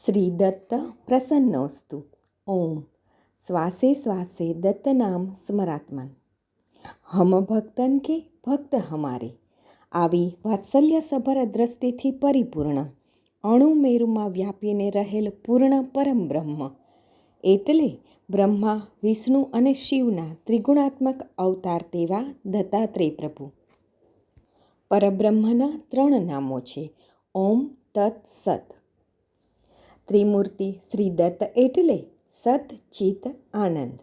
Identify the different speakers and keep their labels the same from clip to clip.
Speaker 1: શ્રી દત્ત પ્રસન્નોસ્તુ. ઓમ શ્વાસે શ્વાસે દત્ત નામ સ્મરાત્મન. હમ ભક્તન કે ભક્ત હમારે. આવી વાત્સલ્યસભર દ્રષ્ટિથી પરિપૂર્ણ અણુમેરુમાં વ્યાપીને રહેલ પૂર્ણ પરમ બ્રહ્મ એટલે બ્રહ્મા, વિષ્ણુ અને શિવના ત્રિગુણાત્મક અવતાર તેવા દત્તાત્રેય પ્રભુ. પરબ્રહ્મના 3 નામો છે: ઓમ, તત્, સત. ત્રિમૂર્તિ શ્રી દત્ત એટલે સત, ચિત, આનંદ.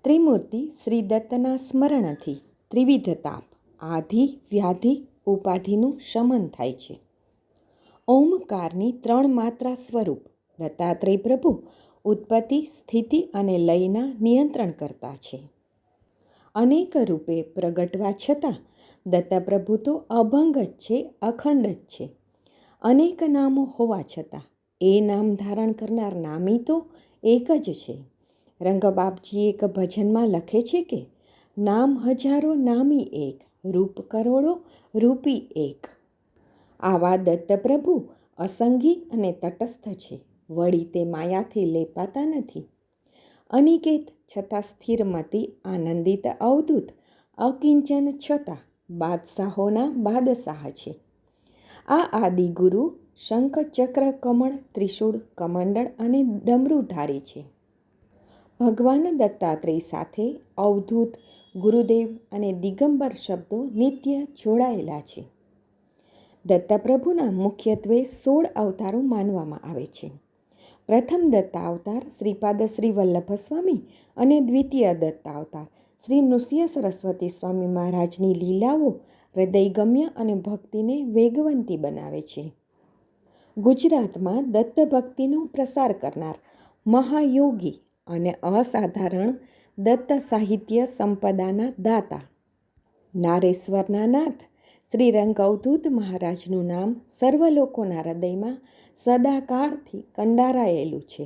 Speaker 1: ત્રિમૂર્તિ શ્રી દત્તના સ્મરણથી ત્રિવિધ તાપ, આધિ, વ્યાધિ, ઉપાધિનું શમન થાય છે. ઓમકારની 3 માત્રા સ્વરૂપ દત્તાત્રેય પ્રભુ ઉત્પત્તિ, સ્થિતિ અને લયના નિયંત્રણ કરતા છે. અનેક રૂપે પ્રગટવા છતાં દત્તપ્રભુ તો અભંગ જ છે, અખંડ જ છે. અનેક નામો હોવા છતાં એ નામ ધારણ કરનાર નામી તો એક જ છે. રંગબાપજી એક ભજનમાં લખે છે કે નામ હજારો નામી એક, રૂપ કરોડો રૂપી એક. આવા દત્તપ્રભુ અસંગી અને તટસ્થ છે. વળી તે માયાથી લેપાતા નથી. અનિકેત છતાં સ્થિરમતી, આનંદિત, અવધૂત, અકિંચન છતાં બાદશાહોના બાદશાહ છે. આ આદિગુરુ શંખ, ચક્ર, કમળ, ત્રિશૂળ, કમંડળ અને ડમરૂધારી છે. ભગવાન દત્તાત્રેય સાથે અવધૂત, ગુરુદેવ અને દિગંબર શબ્દો નિત્ય જોડાયેલા છે. દત્તપ્રભુના મુખ્યત્વે 16 અવતારો માનવામાં આવે છે. પ્રથમ દત્તાવતાર શ્રીપાદ શ્રી વલ્લભ સ્વામી અને દ્વિતીય દત્તાવતાર શ્રી નૃસિંહ સરસ્વતી સ્વામી મહારાજની લીલાઓ હૃદયગમ્ય અને ભક્તિને વેગવંતી બનાવે છે. ગુજરાતમાં દત્ત ભક્તિનો પ્રસાર કરનાર મહાયોગી અને અસાધારણ દત્ત સાહિત્ય સંપદાના દાતા નારેશ્વરના નાથ શ્રી રંગઅવધૂત મહારાજનું નામ સર્વલોકોના હૃદયમાં સદાકાળથી કંડારાયેલું છે.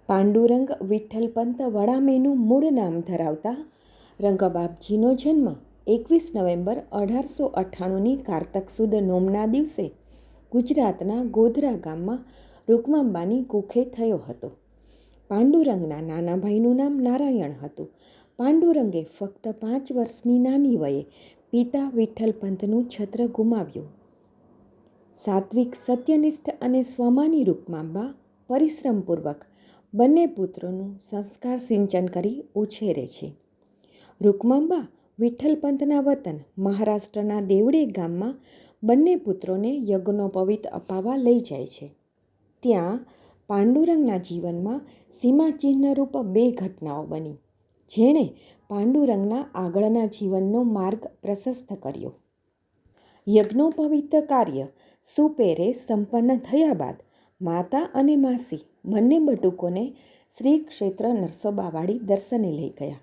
Speaker 1: પાંડુરંગ વિઠ્ઠલપંત વડામેનું મૂળ નામ ધરાવતા રંગબાપજીનો જન્મ 21 નવેમ્બર 1898ની કારતક સુદ નોમના દિવસે ગુજરાતના ગોધરા ગામમાં રૂકમાબાની કુખે થયો હતો. પાંડુરંગના નાના ભાઈનું નામ નારાયણ હતું. પાંડુરંગે ફક્ત 5 વર્ષની નાની વયે પિતા વિઠ્ઠલપંતનું છત્ર ગુમાવ્યું. સાત્વિક, સત્યનિષ્ઠ અને સ્વમાની રૂકમાબા પરિશ્રમપૂર્વક બંને પુત્રોનું સંસ્કાર સિંચન કરી ઉછેરે છે. રૂકમાબા વિઠ્ઠલપંતના વતન મહારાષ્ટ્રના દેવડે ગામમાં બંને પુત્રોને યજ્ઞોપવિત અપાવવા લઈ જાય છે. ત્યાં પાંડુરંગના જીવનમાં સીમાચિહ્નરૂપ 2 ઘટનાઓ બની, જેણે પાંડુરંગના આગળના જીવનનો માર્ગ પ્રશસ્ત કર્યો. યજ્ઞોપવિત કાર્ય સુપેરે સંપન્ન થયા બાદ માતા અને માસી બંને બટુકોને શ્રી ક્ષેત્ર નરસોબાવાડી દર્શને લઈ ગયા.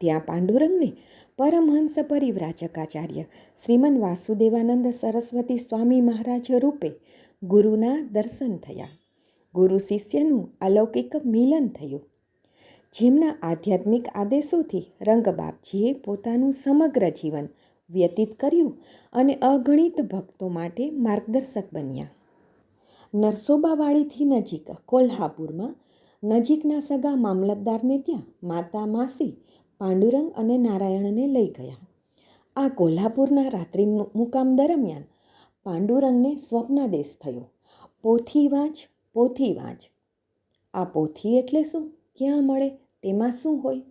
Speaker 1: ત્યાં પાંડુરંગને પરમહંસ પરિવ્રાજકાચાર્ય શ્રીમન વાસુદેવાનંદ સરસ્વતી સ્વામી મહારાજ રૂપે ગુરુના દર્શન થયા. ગુરુ શિષ્યનું અલૌકિક મિલન થયું, જેમના આધ્યાત્મિક આદેશોથી રંગબાપજીએ પોતાનું સમગ્ર જીવન વ્યતીત કર્યું અને અગણિત ભક્તો માટે માર્ગદર્શક બન્યા. નરસોબાવાડીથી નજીક કોલ્હાપુરમાં નજીકના સગા મામલતદારને ત્યાં માતા માસી પાંડુરંગ અને નારાયણને લઈ ગયા. આ કોલ્હાપુરના રાત્રિ મુકામ દરમિયાન પાંડુરંગને સ્વપ્નાદેશ થયો, પોથી વાંચ, પોથી વાંચ. આ પોથી એટલે શું, ક્યાં મળે, તેમાં શું હોય?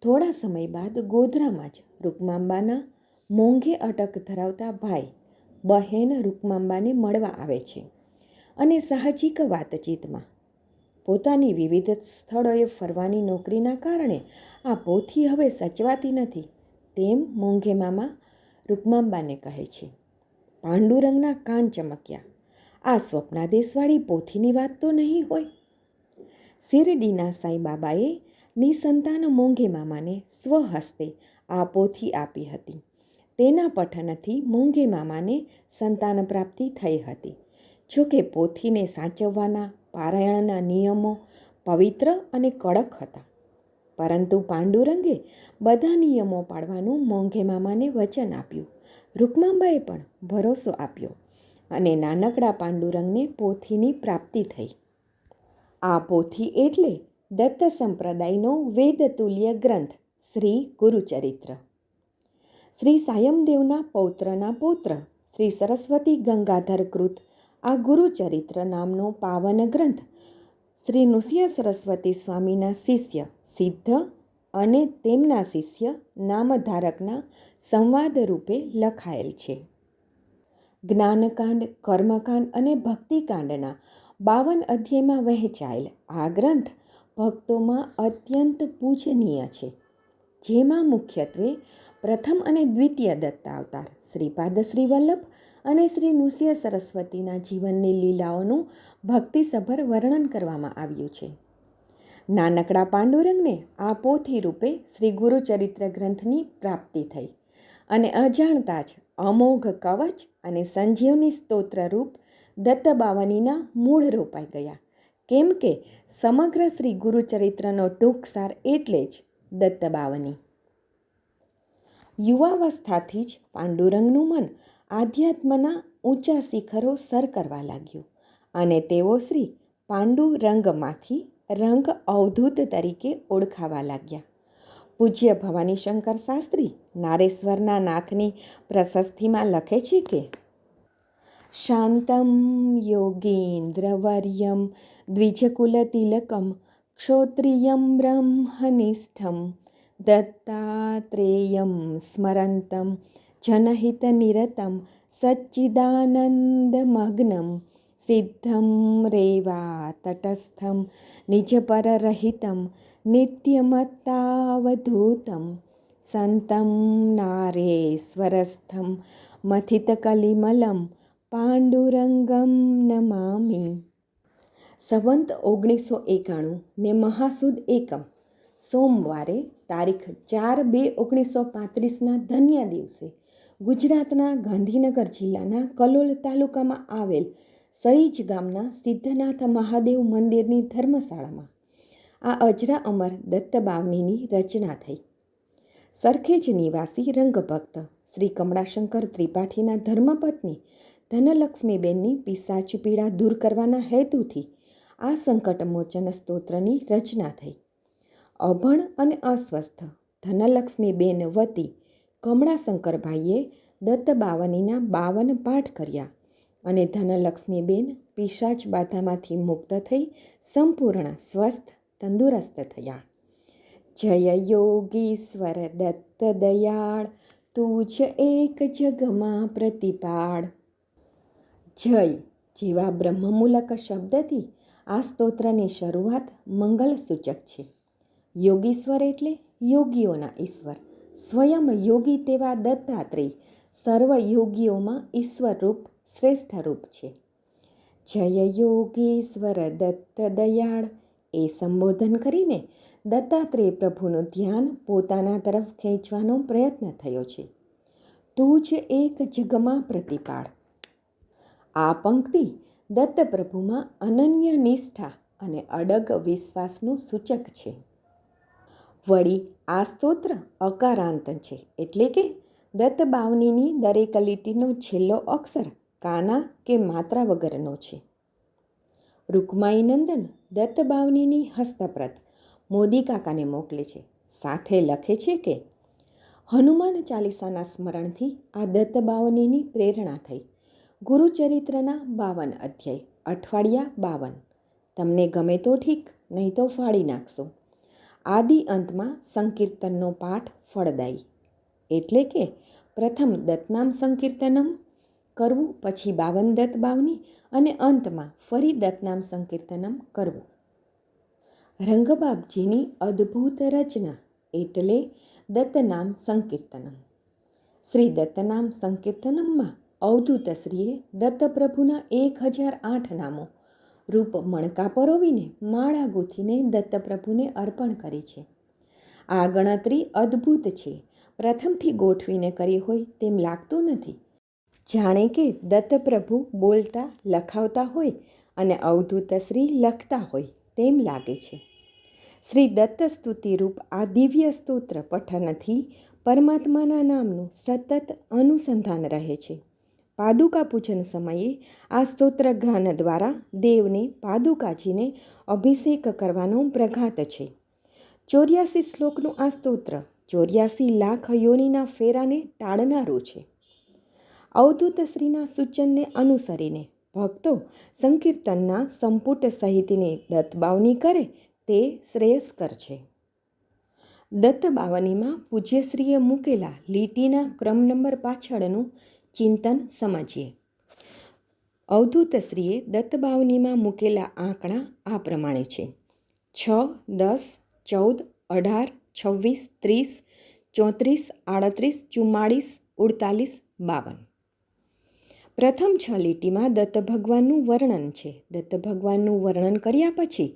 Speaker 1: થોડા સમય બાદ ગોધરામાં જ રૂકમાબાના મોંઘે અટક ધરાવતા ભાઈ બહેન રૂકમાબાને મળવા આવે છે અને સાહજિક વાતચીતમાં પોતાની વિવિધ સ્થળોએ ફરવાની નોકરીના કારણે આ પોથી હવે સચવાતી નથી તેમ મોંઘે મામા રૂકમાબાને કહે છે. પાંડુરંગના કાન ચમક્યા. આ સ્વપ્નાદેશવાળી પોથીની વાત તો નહીં હોય? શિરડીના સાંઈબાબાએ નિસંતાન મોંઘે મામાને સ્વહસ્તે આ પોથી આપી હતી. તેના પઠનથી મોંઘે મામાને સંતાન પ્રાપ્તિ થઈ હતી. જોકે પોથીને સાચવવાના પારાયણના નિયમો પવિત્ર અને કડક હતા, પરંતુ પાંડુરંગે બધા નિયમો પાળવાનું મોંઘે મામાને વચન આપ્યું. રૂકમાબાએ પણ ભરોસો આપ્યો અને નાનકડા પાંડુરંગને પોથીની પ્રાપ્તિ થઈ. આ પોથી એટલે દત્ત સંપ્રદાયનો વેદતુલ્ય ગ્રંથ શ્રી ગુરુચરિત્ર. શ્રી સાયમદેવના પૌત્રના પૌત્ર શ્રી સરસ્વતી ગંગાધર કૃત આ ગુરુચરિત્ર નામનો પાવન ગ્રંથ શ્રી નૃસિંહ સરસ્વતી સ્વામીના શિષ્ય સિદ્ધ અને તેમના શિષ્ય નામધારકના સંવાદ રૂપે લખાયેલ છે. જ્ઞાનકાંડ, કર્મકાંડ અને ભક્તિકાંડના 52 અધ્યાયમાં વહેંચાયેલ આ ગ્રંથ ભક્તોમાં અત્યંત પૂજનીય છે, જેમાં મુખ્યત્વે પ્રથમ અને દ્વિતીય દત્તાવતાર શ્રીપાદ શ્રી વલ્લભ અને શ્રી નૃસિંહ સરસ્વતીના જીવનની લીલાઓનું ભક્તિસભર વર્ણન કરવામાં આવ્યું છે. નાનકડા પાંડુરંગને આ પોથી રૂપે શ્રી ગુરુચરિત્ર ગ્રંથની પ્રાપ્તિ થઈ અને અજાણતા જ અમોઘ કવચ અને સંજીવની સ્તોત્ર રૂપ દત્તબાવનીના મૂળ રોપાઈ ગયા. કેમ કે સમગ્ર શ્રી ગુરુચરિત્રનો ટૂંક સાર એટલે જ દત્તબાવની. યુવાવસ્થાથી જ પાંડુરંગનું મન આધ્યાત્મના ઊંચા શિખરો સર કરવા લાગ્યું અને તેઓ શ્રી પાંડુરંગમાંથી રંગ અવધૂત તરીકે ઓળખાવા લાગ્યા. પૂજ્ય ભવાની શંકર શાસ્ત્રી નારેશ્વરના નાથની પ્રશસ્તિમાં લખે છે કે શાંતમ યોગીન્દ્રવર્યમ દ્વિજકુલતિલકમ ક્ષોત્રિયમ બ્રહ્મનિષ્ઠમ દત્તાત્રેયમ સ્મરંતમ જનહિતનિરતમ સચ્ચિદાનંદમગ્નમ સિદ્ધમ રેવા તટસ્થમ નિજપરરહિતમ નિત્યમત્તાવધૂતમ સંતમ નારેશ્વરસ્થમ મથિતકલિમલમ પાંડુરંગમ નમામિ. સંવંત 1991 ને મહાસુદ એકમ સોમવારે તારીખ 4/2/1935ના ધન્ય દિવસે ગુજરાતના ગાંધીનગર જિલ્લાના કલોલ તાલુકામાં આવેલ સઈજ ગામના સિદ્ધનાથ મહાદેવ મંદિરની ધર્મશાળામાં આ અજરા અમર દત્તબાવનીની રચના થઈ. સરખેજ નિવાસી રંગભક્ત શ્રી કમળાશંકર ત્રિપાઠીના ધર્મપત્ની ધનલક્ષ્મીબેનની પિશાચ પીડા દૂર કરવાના હેતુથી આ સંકટમોચન સ્તોત્રની રચના થઈ. અભણ અને અસ્વસ્થ ધનલક્ષ્મીબેન વતી કમળાશંકરભાઈએ દત્તબાવનીના 52 પાઠ કર્યા અને ધનલક્ષ્મીબેન પિશાચ બાધામાંથી મુક્ત થઈ સંપૂર્ણ સ્વસ્થ તંદુરસ્ત થયા. જય યોગીશ્વર દત્ત દયાળ તુજ એક જગમાં પ્રતિપાળ. જય જેવા બ્રહ્મમૂલક શબ્દથી આ સ્તોત્રની શરૂઆત મંગલ સૂચક છે. યોગીશ્વર એટલે યોગીઓના ઈશ્વર, સ્વયં યોગી તેવા દત્તાત્રેય સર્વ યોગીઓમાં ઈશ્વર રૂપ શ્રેષ્ઠ રૂપ છે. જય યોગીશ્વર દત્ત દયાળ એ સંબોધન કરીને દત્તાત્રેય પ્રભુનું ધ્યાન પોતાના તરફ ખેંચવાનો પ્રયત્ન થયો છે. તું જ એક જગમાં પ્રતિપાળ. આ પંક્તિ દત્ત પ્રભુમાં અનન્ય નિષ્ઠા અને અડગ વિશ્વાસનું સૂચક છે. વળી આ સ્તોત્ર અકારાંત છે, એટલે કે દત્તબાવનીની દરેક લીટીનો છેલ્લો અક્ષર કાના કે માત્રા વગરનો છે. રૂકમાઈ નંદન દત્તબાવનીની હસ્તપ્રત મોદી કાકાને મોકલે છે. સાથે લખે છે કે હનુમાન ચાલીસાના સ્મરણથી આ દત્તબાવનીની પ્રેરણા થઈ. ગુરુચરિત્રના 52 અધ્યાય, અઠવાડિયા 52. તમને ગમે તો ઠીક, નહીં તો ફાડી નાખશો. આદિ અંતમાં સંકીર્તનનો પાઠ ફળદાયી, એટલે કે પ્રથમ દત્તનામ સંકીર્તનમ કરવું, પછી 52 દત્તબાવની અને અંતમાં ફરી દત્તનામ સંકીર્તનમ કરવું. રંગબાપજીની અદ્ભુત રચના એટલે દત્તનામ સંકીર્તનમ. શ્રી દત્તનામ સંકીર્તનમમાં અવધૂતશ્રીએ દત્તપ્રભુના 1008 નામો રૂપ મણકા પરોવીને માળા ગૂંથીને દત્તપ્રભુને અર્પણ કરી છે. આ ગણતરી અદ્ભુત છે. પ્રથમથી ગોઠવીને કરી હોય તેમ લાગતું નથી. જાણે કે દત્તપ્રભુ બોલતા લખાવતા હોય અને અવધૂતશ્રી લખતા હોય તેમ લાગે છે. શ્રી દત્ત સ્તુતિ રૂપ આ દિવ્ય સ્તોત્ર પઠનથી પરમાત્માના નામનું સતત અનુસંધાન રહે છે પાદુકા પૂજન સમયે આ સ્તોત્ર ગાન દ્વારા દેવને પાદુકાજીને અભિષેક કરવાનો પ્રઘાત છે. 84 શ્લોકનું આ સ્તોત્ર 84 લાખ યોનિના ફેરાને ટાળનારું છે. અવધૂત શ્રીના સૂચનને અનુસરીને ભક્તો સંકીર્તનના સંપુટ સહિતની દત્તબાવની કરે તે શ્રેયસ્કર છે. દત્તબાવનીમાં પૂજ્યશ્રીએ મૂકેલા લીટીના ક્રમ નંબર પાછળનું ચિંતન સમજીએ. અવધૂતશ્રીએ દત્તબાવનીમાં મૂકેલા આંકડા આ પ્રમાણે છે: 6, 10, 14, 18, 26, 30, 34, 38, 44, 48, 52. પ્રથમ 6 લીટીમાં દત્ત ભગવાનનું વર્ણન છે. દત્ત ભગવાનનું વર્ણન કર્યા પછી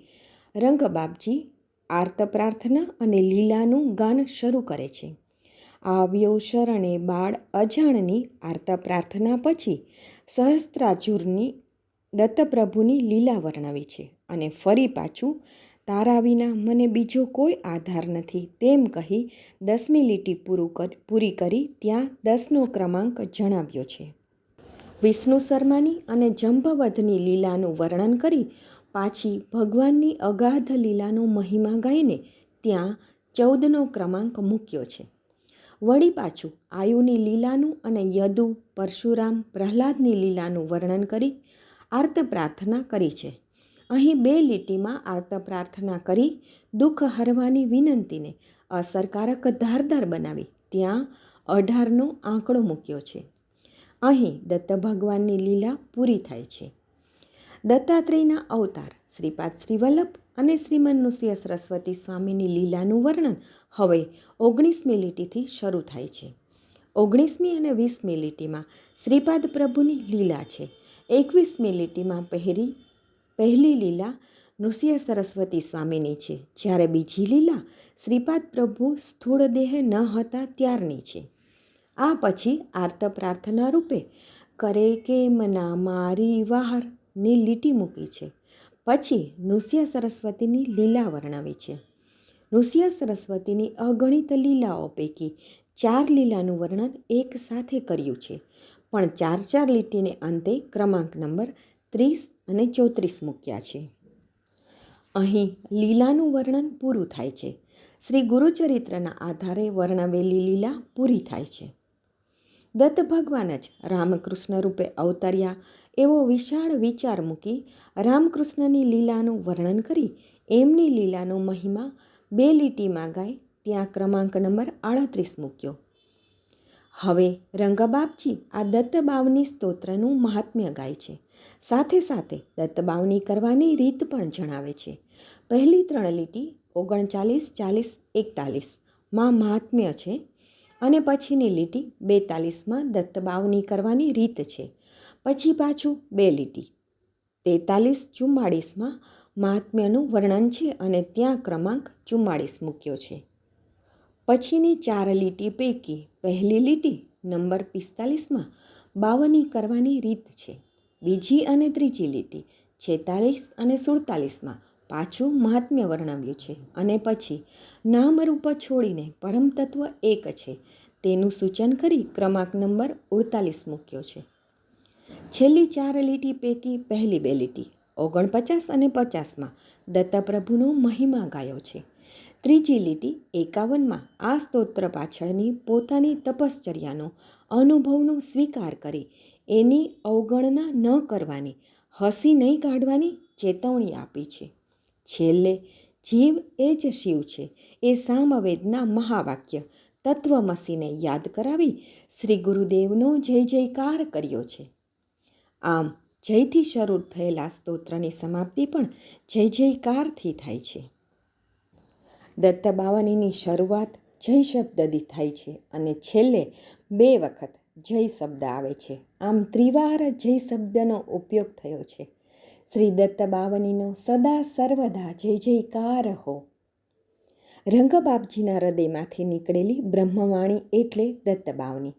Speaker 1: રંગબાપજી આર્ત પ્રાર્થના અને લીલાનું ગાન શરૂ કરે છે. આવ્યો શરણે બાળ અજાણની આર્ત પ્રાર્થના પછી સહસ્ત્રાર્જુનની દત્તપ્રભુની લીલા વર્ણવી છે અને ફરી પાછું તારા વિના મને બીજો કોઈ આધાર નથી તેમ કહી 10મી લીટી પૂરી કરી ત્યાં 10નો ક્રમાંક જણાવ્યો છે. વિષ્ણુ શર્માની અને જંબવધની લીલાનું વર્ણન કરી પાછી ભગવાનની અગાધ લીલાનો મહિમા ગાઈને ત્યાં 14નો ક્રમાંક મૂક્યો છે. વળી પાછું આયુની લીલાનું અને યદુ, પરશુરામ, પ્રહલાદની લીલાનું વર્ણન કરી આર્ત પ્રાર્થના કરી છે. અહીં 2 લીટીમાં આર્ત પ્રાર્થના કરી દુઃખ હરવાની વિનંતીને અસરકારક ધારદાર બનાવી ત્યાં 18નો આંકડો મૂક્યો છે. અહીં દત્ત ભગવાનની લીલા પૂરી થાય છે. દત્તાત્રેયના અવતાર શ્રીપાદ શ્રીવલ્લભ અને શ્રીમન નૃસિંહ સરસ્વતી સ્વામીની લીલાનું વર્ણન હવે 19મી લીટીથી શરૂ થાય છે. 19મી અને 20મી લીટીમાં શ્રીપાદ પ્રભુની લીલા છે. 21મી લીટીમાં પહેલી લીલા નૃસિંહ સરસ્વતી સ્વામીની છે, જ્યારે બીજી લીલા શ્રીપાદ પ્રભુ સ્થૂળ દેહ ન હતા ત્યારની છે. આ પછી આર્ત પ્રાર્થના રૂપે કરે કે મના મારી વહારની લીટી મૂકી છે. પછી નૃસિંહ સરસ્વતીની લીલા વર્ણવી છે. નૃસિંહ સરસ્વતીની અગણિત લીલાઓ પૈકી 4 લીલાનું વર્ણન એક સાથે કર્યું છે, પણ 4 લીટીને અંતે ક્રમાંક નંબર 30 અને 34 મૂક્યા છે. અહીં લીલાનું વર્ણન પૂરું થાય છે. શ્રી ગુરુચરિત્રના આધારે વર્ણવેલી લીલા પૂરી થાય છે. દત્ત ભગવાન જ રામકૃષ્ણ રૂપે અવતર્યા એવો વિશાળ વિચાર મૂકી રામકૃષ્ણની લીલાનું વર્ણન કરી એમની લીલાનો મહિમા 2 લીટીમાં ગાય ત્યાં ક્રમાંક નંબર 38 મૂક્યો. હવે રંગબાપજી આ દત્તબાવની સ્તોત્રનું મહાત્મ્ય ગાય છે. સાથે સાથે દત્તબાવની કરવાની રીત પણ જણાવે છે. પહેલી 3 લીટી 39, 40, 41માં મહાત્મ્ય છે અને પછીની લીટી 42માં દત્તબાવની કરવાની રીત છે. પછી પાછું 2 લીટી 43, 44માં મહાત્મ્યનું વર્ણન છે અને ત્યાં ક્રમાંક 44 મૂક્યો છે. પછીની 4 લીટી પૈકી પહેલી લીટી નંબર 45માં બાવની કરવાની રીત છે. બીજી અને ત્રીજી લીટી 46 અને 47માં પાછું મહાત્મ્ય વર્ણવ્યું છે અને પછી નામરૂપ છોડીને પરમતત્વ એક છે તેનું સૂચન કરી ક્રમાંક નંબર 48 મૂક્યો છે. છેલ્લી 4 લીટી પૈકી પહેલી 2 લીટી 49 અને 50માં દત્તપ્રભુનો મહિમા ગાયો છે. ત્રીજી લીટી 51માં આ સ્તોત્ર પાછળની પોતાની તપશ્ચર્યાનો અનુભવનો સ્વીકાર કરી એની અવગણના ન કરવાની, હસી નહીં કાઢવાની ચેતવણી આપી છે. છેલ્લે જીવ એ જ શિવ છે એ સામવેદના મહાવાક્ય તત્વમસીને યાદ કરાવી શ્રી ગુરુદેવનો જય જયકાર કર્યો છે. આમ જયથી શરૂ થયેલા સ્તોત્રની સમાપ્તિ પણ જય જયકારથી થાય છે. દત્તબાવનીની શરૂઆત જય શબ્દથી થાય છે અને છેલ્લે 2 વખત જય શબ્દ આવે છે. આમ ત્રિવાર જય શબ્દનો ઉપયોગ થયો છે. શ્રી દત્તબાવનીનો સદા સર્વદા જય જયકાર હો. રંગબાપજીના હૃદયમાંથી નીકળેલી બ્રહ્મવાણી એટલે દત્તબાવની.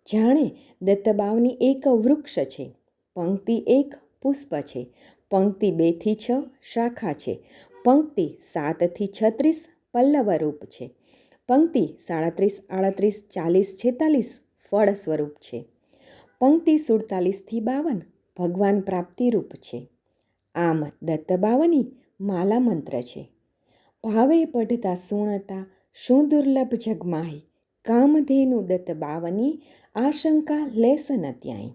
Speaker 1: જાણે દત્તબાવની એક વૃક્ષ છે, પંક્તિ 1 પુષ્પ છે, પંક્તિ 2 થી 6 શાખા છે, પંક્તિ 7 થી 36 પલ્લવ રૂપ છે, પંક્તિ 37, 38, 40, 46 ફળ સ્વરૂપ છે, પંક્તિ 47-52 ભગવાન પ્રાપ્તિરૂપ છે. આમ દત્તબાવની માલા મંત્ર છે. ભાવે પઢતા સુણતા શું દુર્લભ જગમાહી, કામધેનુ દત્તબાવની આશંકા લેસ ન ત્યાંય.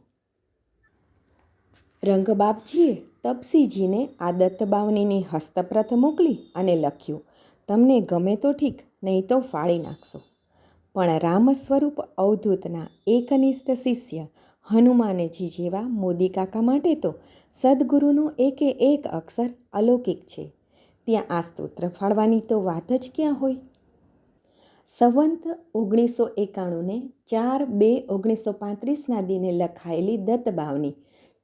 Speaker 1: રંગબાપજીએ તપસીજીને આ દત્તબાવનીની હસ્તપ્રત મોકલી અને લખ્યું, તમને ગમે તો ઠીક, નહીં તો ફાડી નાખશો. પણ રામ સ્વરૂપ અવધૂતના એકનિષ્ઠ શિષ્ય હનુમાનજી જેવા મોદી કાકા માટે તો સદગુરુનો એકે એક અક્ષર અલૌકિક છે. ત્યાં આ સ્તોત્ર ફાળવાની તો વાત જ ક્યાં હોય. સંવંત 1991ને 4/2/1935ના દિને લખાયેલી દત્તબાવની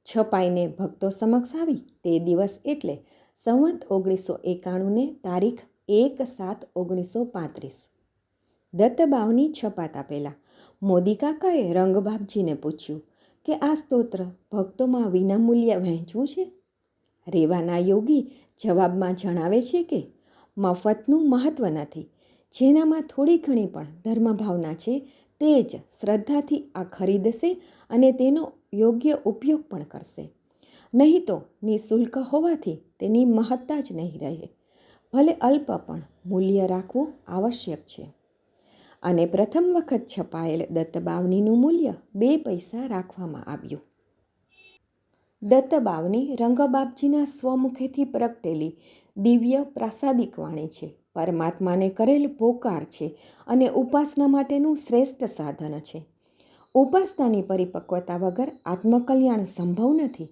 Speaker 1: છપાઈને ભક્તો સમક્ષ આવી તે દિવસ એટલે સંવંત 1991ને તારીખ 1/7/1935. દત્તબાવની છપાતા પહેલાં મોદી કાકાએ રંગબાપજીને પૂછ્યું કે આ સ્તોત્ર ભક્તોમાં વિનામૂલ્યે વહેંચવું છે. રેવાના યોગી જવાબમાં જણાવે છે કે મફતનું મહત્ત્વ નથી. જેનામાં થોડી ઘણી પણ ધર્મભાવના છે તે જ શ્રદ્ધાથી આ ખરીદશે અને તેનો યોગ્ય ઉપયોગ પણ કરશે. નહીં તો નિઃશુલ્ક હોવાથી તેની મહત્તા જ નહીં રહે. ભલે અલ્પ પણ મૂલ્ય રાખવું આવશ્યક છે. અને પ્રથમ વખત છપાયેલ દત્તબાવનીનું મૂલ્ય 2 પૈસા રાખવામાં આવ્યું. દત્તબાવની રંગબાપજીના સ્વમુખેથી પ્રગટેલી દિવ્ય પ્રાસાદિક વાણી છે. પરમાત્માને કરેલ પોકાર છે અને ઉપાસના માટેનું શ્રેષ્ઠ સાધન છે. ઉપાસનાની પરિપક્વતા વગર આત્મકલ્યાણ સંભવ નથી.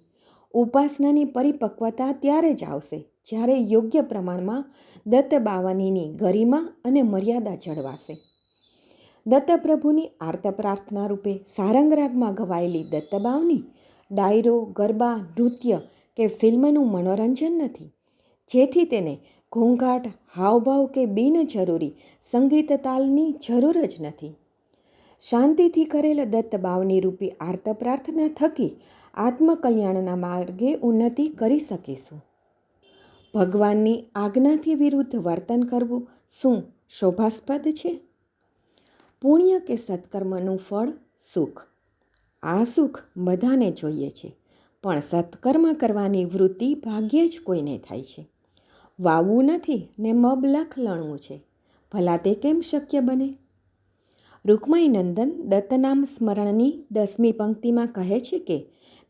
Speaker 1: ઉપાસનાની પરિપક્વતા ત્યારે જ આવશે જ્યારે યોગ્ય પ્રમાણમાં દત્તબાવનીની ગરિમા અને મર્યાદા જળવાશે. દત્તપ્રભુની આર્ત પ્રાર્થના રૂપે સારંગ રાગમાં ગવાયેલી દત્તબાવની ડાયરો, ગરબા, નૃત્ય કે ફિલ્મનું મનોરંજન નથી. જેથી તેને ઘોંઘાટ, હાવભાવ કે બિનજરૂરી સંગીત તાલની જરૂર જ નથી. શાંતિથી કરેલ દત્તબાવની રૂપી આર્ત પ્રાર્થના થકી આત્મકલ્યાણના માર્ગે ઉન્નતિ કરી શકીશું. ભગવાનની આજ્ઞાથી વિરુદ્ધ વર્તન કરવું શું શોભાસ્પદ છે? પુણ્ય કે સત્કર્મનું ફળ સુખ. આ સુખ બધાને જોઈએ છે, પણ સત્કર્મ કરવાની વૃત્તિ ભાગ્યે જ કોઈને થાય છે. વાવવું નથી ને મબલખ લણવું છે, ભલા તે કેમ શક્ય બને? રૂકમાઈનંદન દત્તનામ સ્મરણની 10મી પંક્તિમાં કહે છે કે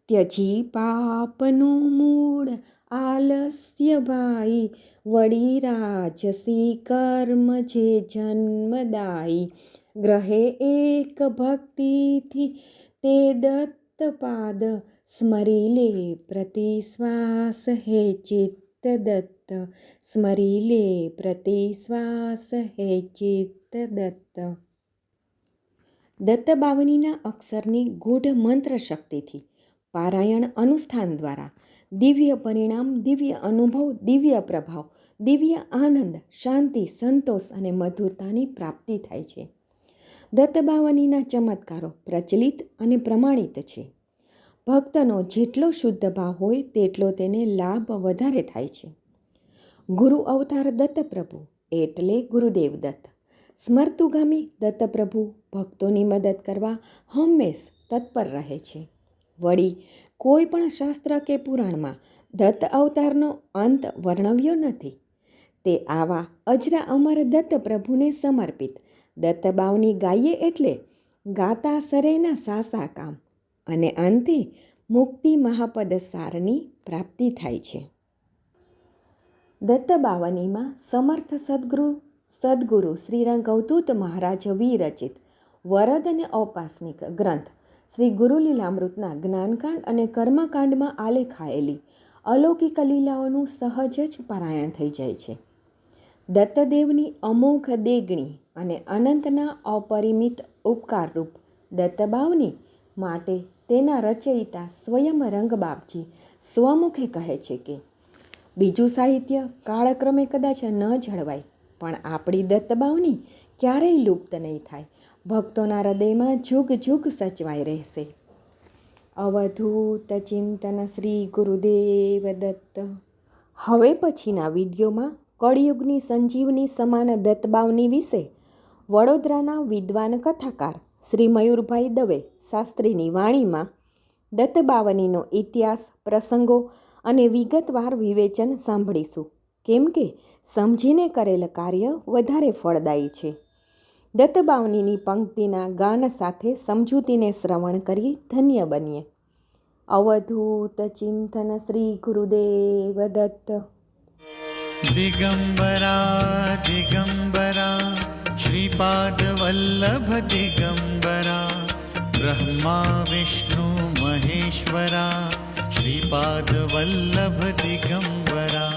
Speaker 1: ત્યજી પાપનું મૂળ આલસ્ય ભાઈ, વળી રાજસી કર્મ જે જન્મદાયી, ગ્રહે એક ભક્તિથી તે દત્તપાદ, સ્મરી લે પ્રતિશ્વાસ હે ચિત્ત દત્ત, સ્મરી લે પ્રતિશ્વાસ હે ચિત્ત દત્ત. દત્તબાવનીના અક્ષરની ગૂઢ મંત્ર શક્તિથી પારાયણ અનુષ્ઠાન દ્વારા દિવ્ય પરિણામ, દિવ્ય અનુભવ, દિવ્ય પ્રભાવ, દિવ્ય આનંદ, શાંતિ, સંતોષ અને મધુરતાની પ્રાપ્તિ થાય છે. દત્તબાવનીના ચમત્કારો પ્રચલિત અને પ્રમાણિત છે. ભક્તનો જેટલો શુદ્ધ ભાવ હોય તેટલો તેને લાભ વધારે થાય છે. ગુરુ અવતાર દત્તપ્રભુ એટલે ગુરુદેવ દત્ત. સ્મર્તુગામી દત્તપ્રભુ ભક્તોની મદદ કરવા હંમેશ તત્પર રહે છે. વળી કોઈ પણ શાસ્ત્ર કે પુરાણમાં દત્ત અવતારનો અંત વર્ણવ્યો નથી. તે આવા અજરા અમર દત્તપ્રભુને સમર્પિત દત્તબાવની ગાઈએ એટલે ગાતા સરેના સાસા કામ અને અંતે મુક્તિ મહાપદ સારની પ્રાપ્તિ થાય છે. દત્તબાવનીમાં સમર્થ સદગુરુ શ્રીરંગ અવધૂત મહારાજ વિરચિત વરદ અને ઔપાસનિક ગ્રંથ શ્રી ગુરુલીલામૃતના જ્ઞાનકાંડ અને કર્મકાંડમાં આલેખાયેલી અલૌકિક લીલાઓનું સહજ જ પારાયણ થઈ જાય છે. દત્તદેવની અમોઘ દેગણી અને અનંતના અપરિમિત ઉપકારરૂપ દત્તબાવની માટે તેના રચયિતા સ્વયં રંગબાપજી સ્વમુખે કહે છે કે બીજું સાહિત્ય કાળક્રમે કદાચ ન જળવાય, પણ આપણી દત્તબાવની ક્યારેય લુપ્ત નહીં થાય, ભક્તોના હૃદયમાં જુગ જુગ સચવાઈ રહેશે. અવધૂત ચિંતન શ્રી ગુરુદેવ દત્ત. હવે પછીના વિડીયોમાં કળિયુગની સંજીવની સમાન દત્તબાવની વિશે વડોદરાના વિદ્વાન કથાકાર શ્રી મયુરભાઈ દવે શાસ્ત્રીની વાણીમાં દત્તબાવનીનો ઇતિહાસ, પ્રસંગો અને વિગતવાર વિવેચન સાંભળીશું, કેમ કે સમજીને કરેલ કાર્ય વધારે ફળદાયી છે. દત્તબાવનીની પંક્તિના ગાન સાથે સમજૂતીને શ્રવણ કરી ધન્ય બનીએ. અવધૂત ચિંતન શ્રી ગુરુદેવ દત્ત.
Speaker 2: દિગંબરા દિગંબરા શ્રીપાદ વલ્લભ દિગંબરા બ્રહ્મા વિષ્ણુ મહેશ્વરા શ્રીપાદ વલ્લભ દિગંબરા.